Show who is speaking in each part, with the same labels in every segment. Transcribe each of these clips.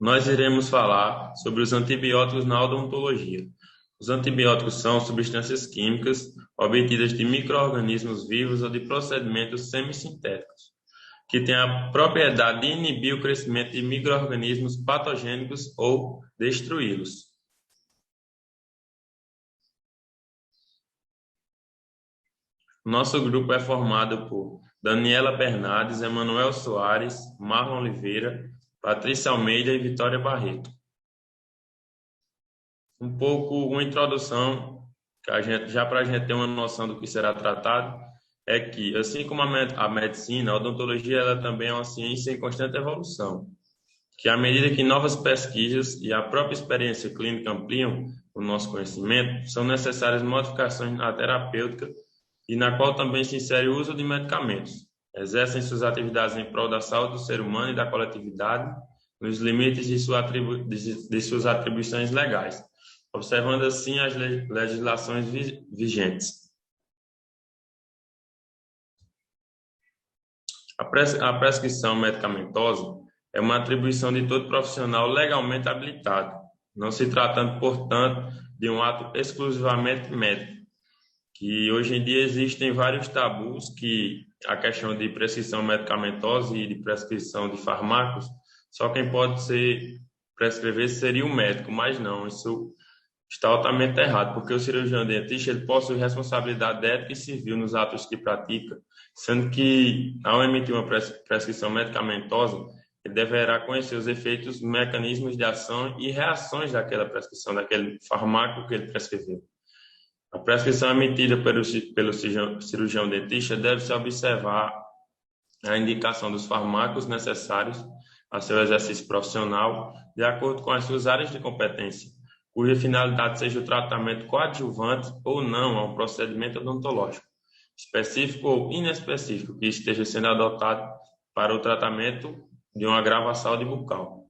Speaker 1: Nós iremos falar sobre os antibióticos na odontologia. Os antibióticos são substâncias químicas obtidas de micro-organismos vivos ou de procedimentos semissintéticos, que têm a propriedade de inibir o crescimento de micro-organismos patogênicos ou destruí-los. Nosso grupo é formado por Daniela Bernardes, Emanuel Soares, Marlon Oliveira, Patrícia Almeida e Vitória Barreto. Uma introdução, já para a gente ter uma noção do que será tratado, é que, assim como a medicina, a odontologia ela também é uma ciência em constante evolução, que à medida que novas pesquisas e a própria experiência clínica ampliam o nosso conhecimento, são necessárias modificações na terapêutica e na qual também se insere o uso de medicamentos. Exercem suas atividades em prol da saúde do ser humano e da coletividade, nos limites de suas atribuições legais, observando assim as legislações vigentes. A prescrição medicamentosa é uma atribuição de todo profissional legalmente habilitado, não se tratando, portanto, de um ato exclusivamente médico, que hoje em dia existem vários tabus que a questão de prescrição medicamentosa e de prescrição de fármacos, só quem pode prescrever seria o médico, mas não, isso está altamente errado, porque o cirurgião dentista ele possui responsabilidade ética e civil nos atos que pratica, sendo que, ao emitir uma prescrição medicamentosa, ele deverá conhecer os efeitos, mecanismos de ação e reações daquela prescrição, daquele fármaco que ele prescreveu. A prescrição emitida pelo cirurgião dentista deve-se observar a indicação dos fármacos necessários a seu exercício profissional, de acordo com as suas áreas de competência, cuja finalidade seja o tratamento coadjuvante ou não a um procedimento odontológico, específico ou inespecífico, que esteja sendo adotado para o tratamento de um agravo à saúde bucal.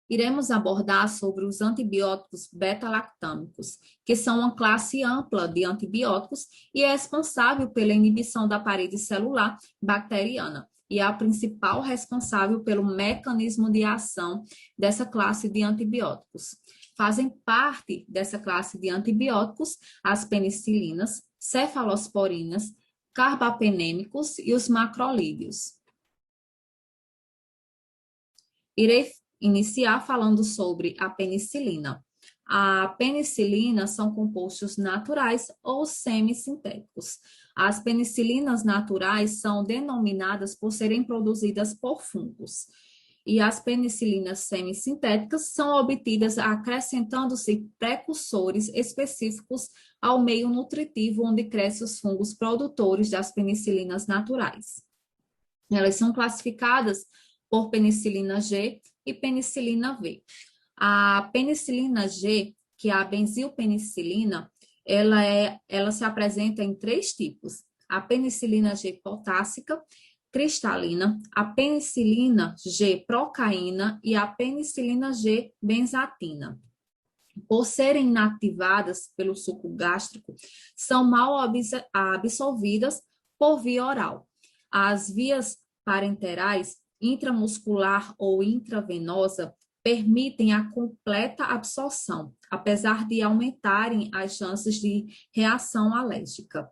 Speaker 2: Iremos abordar sobre os antibióticos beta-lactâmicos, que são uma classe ampla de antibióticos e é responsável pela inibição da parede celular bacteriana e é a principal responsável pelo mecanismo de ação dessa classe de antibióticos. Fazem parte dessa classe de antibióticos as penicilinas, cefalosporinas, carbapenêmicos e os macrolídeos. Irei iniciar falando sobre a penicilina. A penicilina são compostos naturais ou semissintéticos. As penicilinas naturais são denominadas por serem produzidas por fungos. E as penicilinas semissintéticas são obtidas acrescentando-se precursores específicos ao meio nutritivo onde crescem os fungos produtores das penicilinas naturais. Elas são classificadas por penicilina G e penicilina V. A penicilina G, que é a benzilpenicilina, ela se apresenta em 3 tipos: a penicilina G potássica, cristalina, a penicilina G procaína e a penicilina G benzatina. Por serem inativadas pelo suco gástrico, são mal absorvidas por via oral. As vias parenterais, intramuscular ou intravenosa, permitem a completa absorção, apesar de aumentarem as chances de reação alérgica.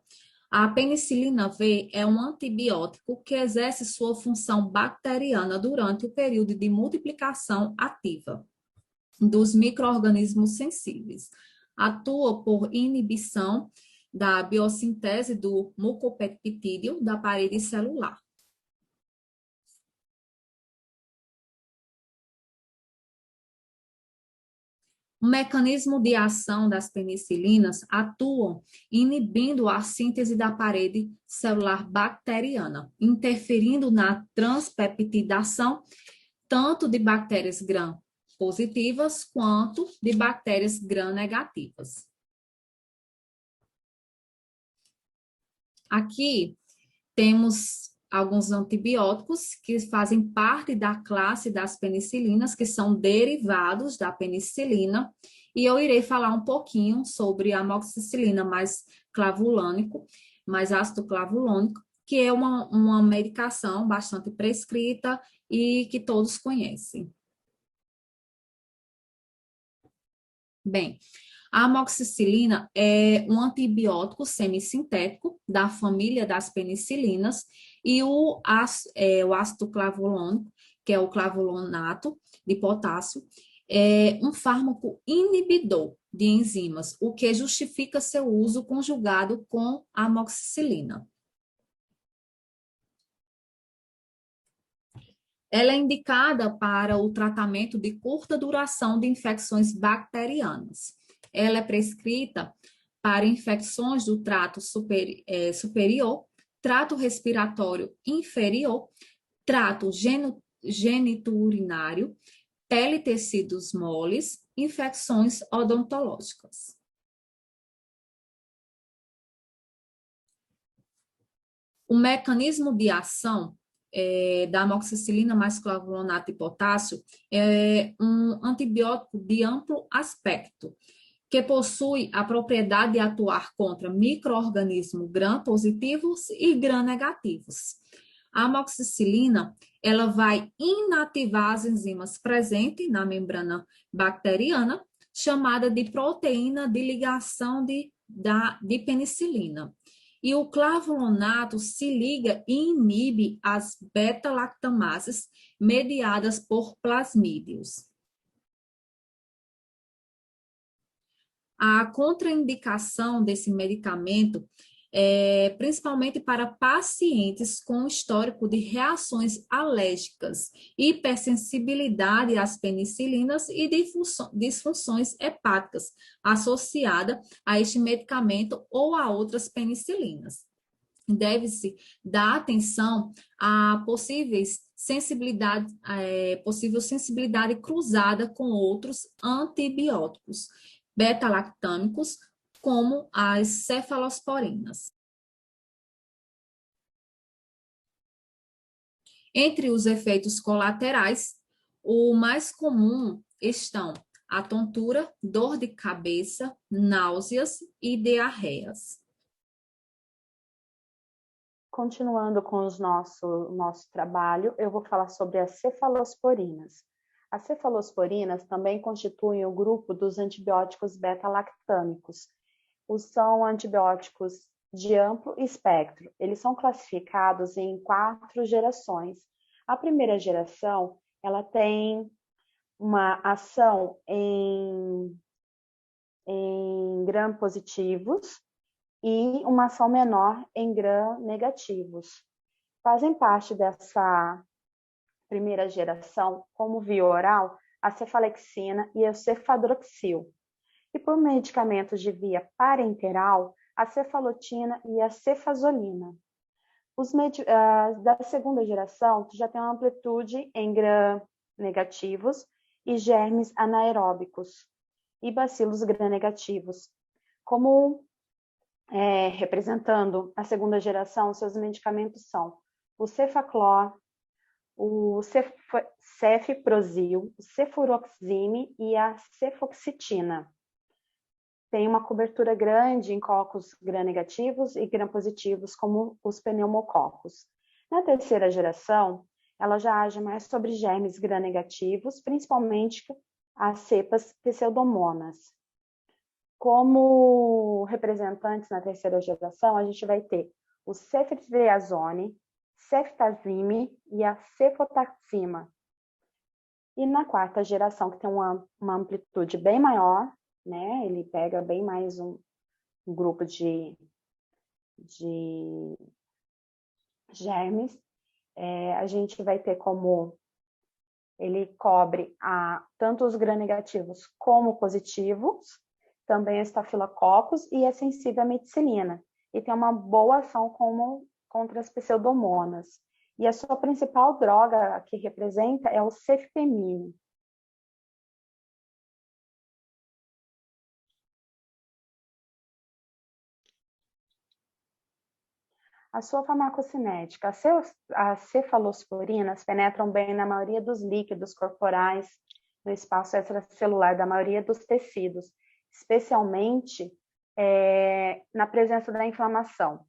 Speaker 2: A penicilina V é um antibiótico que exerce sua função bacteriana durante o período de multiplicação ativa dos micro-organismos sensíveis. Atua por inibição da biossintese do mucopeptídeo da parede celular. O mecanismo de ação das penicilinas atuam inibindo a síntese da parede celular bacteriana, interferindo na transpeptidação tanto de bactérias gram-positivas quanto de bactérias gram-negativas. Aqui temos alguns antibióticos que fazem parte da classe das penicilinas, que são derivados da penicilina, e eu irei falar um pouquinho sobre a amoxicilina mais ácido clavulônico, que é uma medicação bastante prescrita e que todos conhecem. Bem, a amoxicilina é um antibiótico semissintético da família das penicilinas e o ácido clavulônico, que é o clavulato de potássio, é um fármaco inibidor de enzimas, o que justifica seu uso conjugado com a amoxicilina. Ela é indicada para o tratamento de curta duração de infecções bacterianas. Ela é prescrita para infecções do trato superior, trato respiratório inferior, trato genitourinário, pele e tecidos moles, infecções odontológicas. O mecanismo de ação da amoxicilina mais clavulato de potássio é um antibiótico de amplo aspecto, que possui a propriedade de atuar contra micro-organismos gram-positivos e gram-negativos. A amoxicilina, ela vai inativar as enzimas presentes na membrana bacteriana, chamada de proteína de ligação de penicilina. E o clavulonato se liga e inibe as beta-lactamases mediadas por plasmídios. A contraindicação desse medicamento é principalmente para pacientes com histórico de reações alérgicas, hipersensibilidade às penicilinas e disfunções hepáticas associada a este medicamento ou a outras penicilinas. Deve-se dar atenção a possível sensibilidade cruzada com outros antibióticos beta-lactâmicos, como as cefalosporinas. Entre os efeitos colaterais, o mais comum estão a tontura, dor de cabeça, náuseas e diarreias.
Speaker 3: Continuando com o nosso trabalho, eu vou falar sobre as cefalosporinas. As cefalosporinas também constituem o grupo dos antibióticos beta-lactâmicos. São antibióticos de amplo espectro. Eles são classificados em 4 gerações. A primeira geração, ela tem uma ação em gram-positivos e uma ação menor em gram-negativos. Fazem parte dessa primeira geração, como via oral, a cefalexina e o cefadroxil. E por medicamentos de via parenteral, a cefalotina e a cefazolina. Da segunda geração, já tem uma amplitude em gram-negativos e germes anaeróbicos e bacilos gram-negativos. Como representando a segunda geração, seus medicamentos são o cefaclor, o cefprozil, o cefuroxime e a cefoxitina. Tem uma cobertura grande em cocos gram-negativos e gram-positivos, como os pneumococos. Na terceira geração, ela já age mais sobre germes gram-negativos, principalmente as cepas pseudomonas. Como representantes na terceira geração, a gente vai ter o ceftriaxone, ceftazime e a cefotaxima. E na quarta geração, que tem uma amplitude bem maior, né? Ele pega bem mais um grupo de germes, a gente vai ter como ele cobre tanto os gram-negativos como positivos, também estafilococos e é sensível à meticilina. E tem uma boa ação contra as pseudomonas. E a sua principal droga que representa é o cefpemine. A sua farmacocinética. As cefalosporinas penetram bem na maioria dos líquidos corporais, no espaço extracelular da maioria dos tecidos, especialmente na presença da inflamação.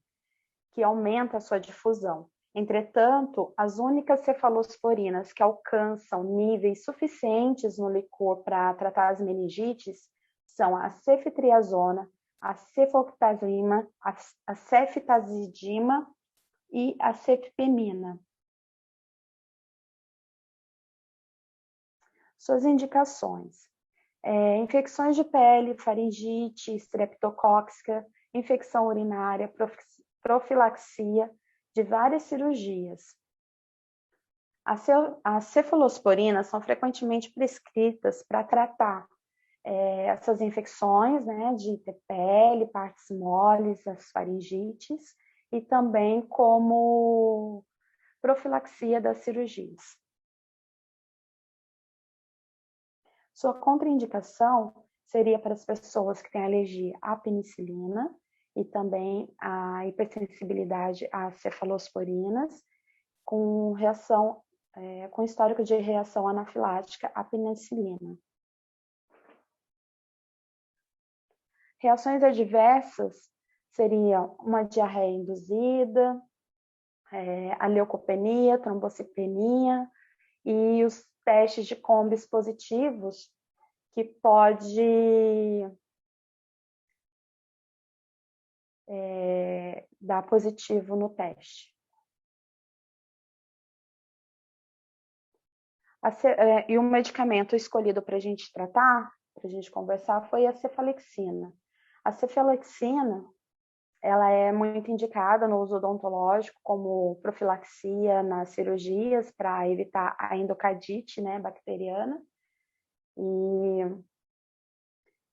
Speaker 3: que aumenta a sua difusão. Entretanto, as únicas cefalosporinas que alcançam níveis suficientes no licor para tratar as meningites são a ceftriaxona, a cefoxitamina, a ceftazidima e a cefpimina. Suas indicações: infecções de pele, faringite, streptocócica, infecção urinária, profilaxia de várias cirurgias. As cefalosporinas são frequentemente prescritas para tratar essas infecções, né, de pele, partes moles, as faringites, e também como profilaxia das cirurgias. Sua contraindicação seria para as pessoas que têm alergia à penicilina e também a hipersensibilidade às cefalosporinas, com com histórico de reação anafilática à penicilina. Reações adversas seriam uma diarreia induzida, a leucopenia, trombocitopenia e os testes de combis positivos que pode dar positivo no teste. E o medicamento escolhido para a gente tratar, para a gente conversar, foi a cefalexina. A cefalexina, ela é muito indicada no uso odontológico como profilaxia nas cirurgias para evitar a endocardite, né, bacteriana. E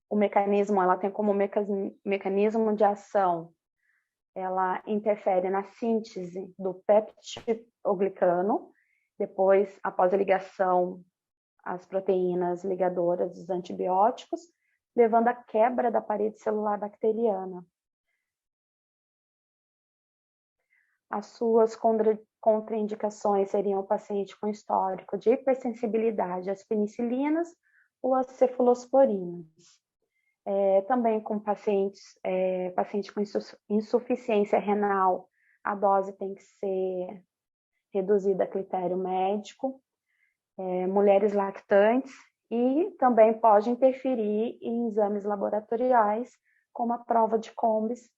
Speaker 3: o mecanismo, ela tem como mecanismo de ação, ela interfere na síntese do peptidoglicano, depois, após a ligação às proteínas ligadoras dos antibióticos, levando à quebra da parede celular bacteriana. As suas contraindicações seriam o paciente com histórico de hipersensibilidade às penicilinas ou às cefalosporinas. Também com paciente com insuficiência renal, a dose tem que ser reduzida a critério médico, mulheres lactantes, e também pode interferir em exames laboratoriais, como a prova de combis,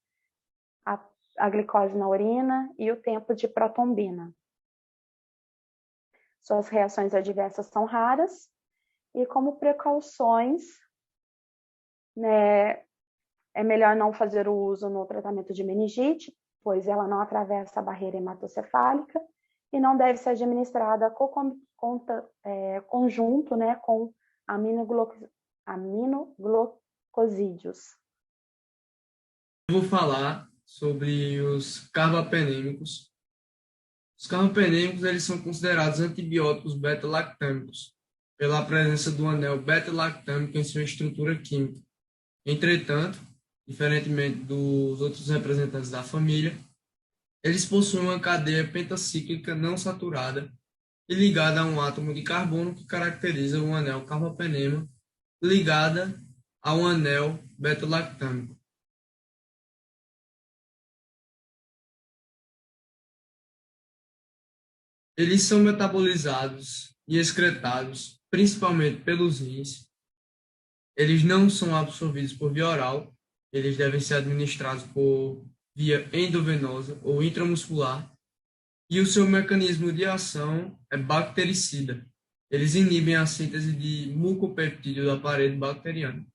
Speaker 3: a glicose na urina e o tempo de protombina. Suas reações adversas são raras e, como precauções, né, é melhor não fazer o uso no tratamento de meningite, pois ela não atravessa a barreira hematocefálica e não deve ser administrada conjunto, né, com aminoglucosídeos.
Speaker 4: Eu vou falar sobre os carbapenêmicos. Os carbapenêmicos, eles são considerados antibióticos beta-lactâmicos pela presença do anel beta-lactâmico em sua estrutura química. Entretanto, diferentemente dos outros representantes da família, eles possuem uma cadeia pentacíclica não saturada e ligada a um átomo de carbono que caracteriza o anel carbapenema, ligada a um anel beta-lactâmico. Eles são metabolizados e excretados principalmente pelos rins. Eles não são absorvidos por via oral, eles devem ser administrados por via endovenosa ou intramuscular, e o seu mecanismo de ação é bactericida. Eles inibem a síntese de mucopeptídeo da parede bacteriana.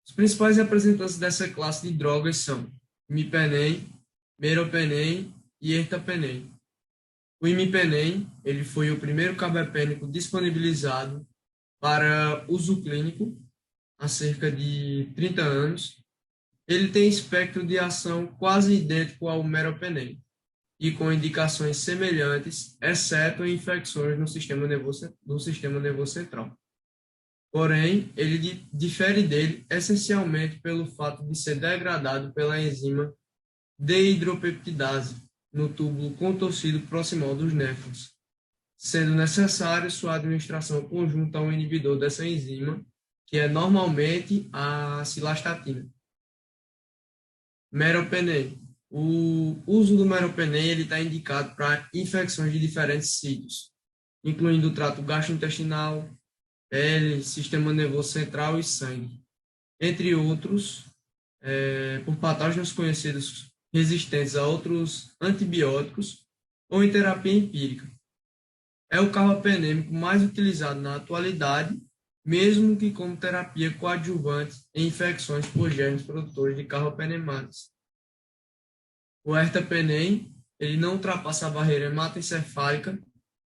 Speaker 4: Os principais representantes dessa classe de drogas são imipenem, meropenem e ertapenem. O imipenem, ele foi o primeiro carbapênico disponibilizado para uso clínico há cerca de 30 anos. Ele tem espectro de ação quase idêntico ao meropenem e com indicações semelhantes, exceto em infecções no sistema nervoso central. Porém, ele difere dele essencialmente pelo fato de ser degradado pela enzima dehidropeptidase no túbulo contorcido proximal dos néfrons, sendo necessário sua administração conjunta a um inibidor dessa enzima, que é normalmente a cilastatina. Meropenem. O uso do meropenem está indicado para infecções de diferentes sítios, incluindo o trato gastrointestinal, pele, sistema nervoso central e sangue, entre outros, por patógenos conhecidos resistentes a outros antibióticos ou em terapia empírica. É o carbapenêmico mais utilizado na atualidade, mesmo que como terapia coadjuvante em infecções por germes produtores de carbapenemases. O ertapenem, ele não ultrapassa a barreira hematoencefálica,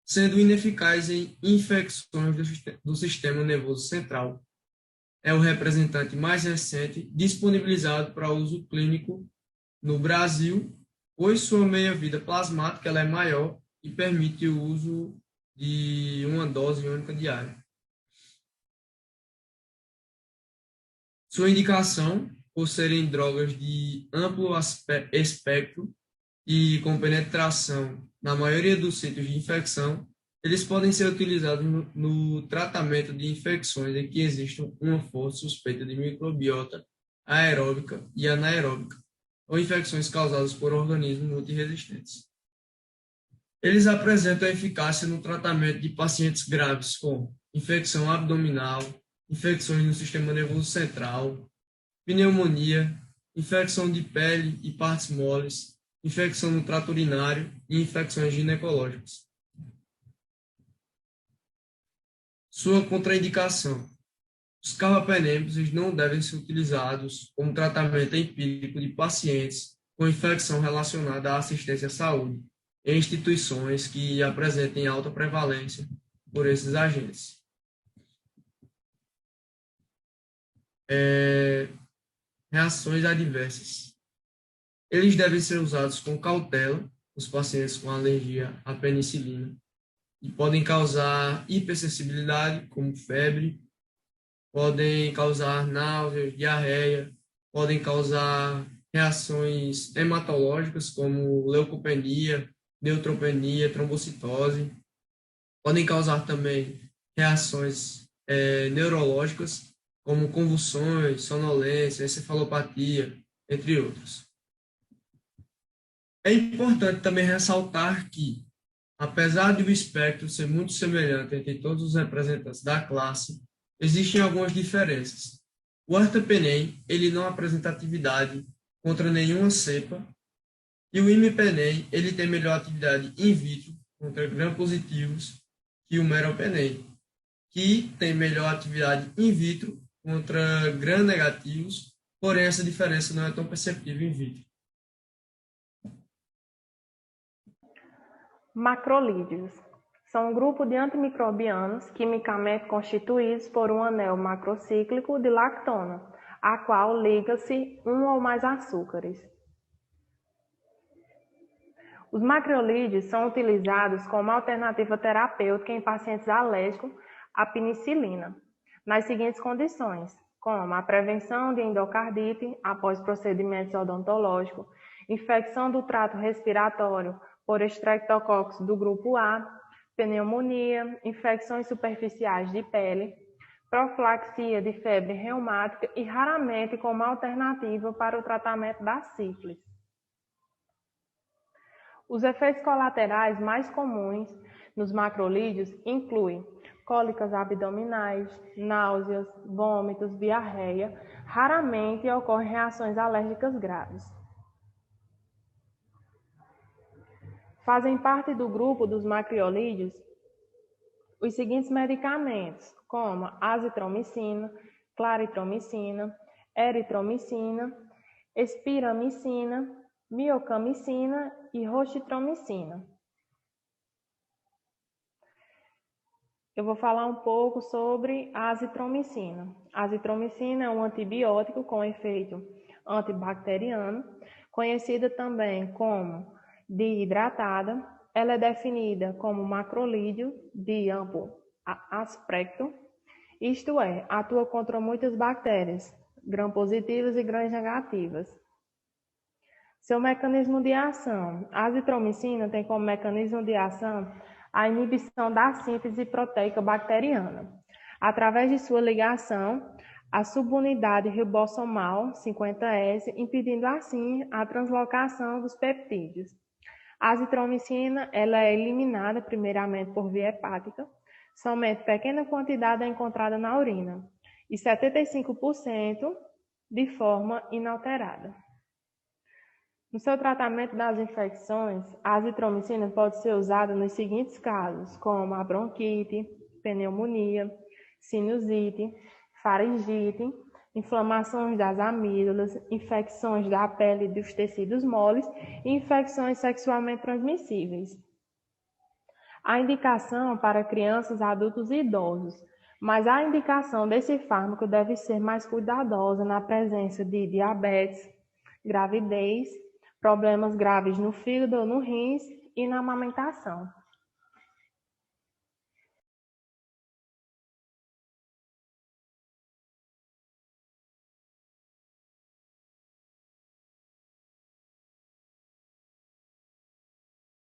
Speaker 4: sendo ineficaz em infecções do sistema nervoso central. É o representante mais recente disponibilizado para uso clínico no Brasil, pois sua meia-vida plasmática ela é maior e permite o uso de uma dose única diária. Sua indicação, por serem drogas de amplo espectro e com penetração na maioria dos sítios de infecção, eles podem ser utilizados no tratamento de infecções em que existe uma forte suspeita de microbiota aeróbica e anaeróbica, ou infecções causadas por organismos multiresistentes. Eles apresentam eficácia no tratamento de pacientes graves com infecção abdominal, infecções no sistema nervoso central, pneumonia, infecção de pele e partes moles, infecção no trato urinário e infecções ginecológicas. Sua contraindicação. Os carbapenêmicos não devem ser utilizados como tratamento empírico de pacientes com infecção relacionada à assistência à saúde em instituições que apresentem alta prevalência por esses agentes. Reações adversas. Eles devem ser usados com cautela nos pacientes com alergia à penicilina e podem causar hipersensibilidade, como febre, podem causar náuseas, diarreia, podem causar reações hematológicas, como leucopenia, neutropenia, trombocitose, podem causar também reações neurológicas, como convulsões, sonolência, encefalopatia, entre outros. É importante também ressaltar que, apesar de o espectro ser muito semelhante entre todos os representantes da classe, existem algumas diferenças. O ertapenem, ele não apresenta atividade contra nenhuma cepa, e o imipenem, ele tem melhor atividade in vitro contra gram-positivos que o meropenem, que tem melhor atividade in vitro contra gram-negativos, porém essa diferença não é tão perceptível in vitro.
Speaker 3: Macrolídeos são um grupo de antimicrobianos quimicamente constituídos por um anel macrocíclico de lactona, a qual liga-se um ou mais açúcares. Os macrolídeos são utilizados como alternativa terapêutica em pacientes alérgicos à penicilina, nas seguintes condições, como a prevenção de endocardite após procedimentos odontológicos, infecção do trato respiratório por estreptococcus do grupo A, pneumonia, infecções superficiais de pele, profilaxia de febre reumática e raramente como alternativa para o tratamento da sífilis. Os efeitos colaterais mais comuns nos macrolídeos incluem cólicas abdominais, náuseas, vômitos, diarreia. Raramente ocorrem reações alérgicas graves. Fazem parte do grupo dos macrolídeos os seguintes medicamentos, como azitromicina, claritromicina, eritromicina, espiramicina, miocamicina e roxitromicina. Eu vou falar um pouco sobre a azitromicina. A azitromicina é um antibiótico com efeito antibacteriano, conhecida também como dihidratada. Ela é definida como macrolídeo de amplo aspecto, isto é, atua contra muitas bactérias, gram-positivas e gram-negativas. Seu mecanismo de ação. A azitromicina tem como mecanismo de ação a inibição da síntese proteica bacteriana. Através de sua ligação
Speaker 5: a subunidade ribosomal 50S, impedindo assim a translocação dos peptídeos. A azitromicina ela é eliminada primeiramente por via hepática, somente pequena quantidade é encontrada na urina e 75% de forma inalterada. No seu tratamento das infecções, a azitromicina pode ser usada nos seguintes casos, como a bronquite, pneumonia, sinusite, faringite, inflamações das amígdalas, infecções da pele e dos tecidos moles e infecções sexualmente transmissíveis. A indicação para crianças, adultos e idosos, mas a indicação desse fármaco deve ser mais cuidadosa na presença de diabetes, gravidez, problemas graves no fígado ou no rins e na amamentação.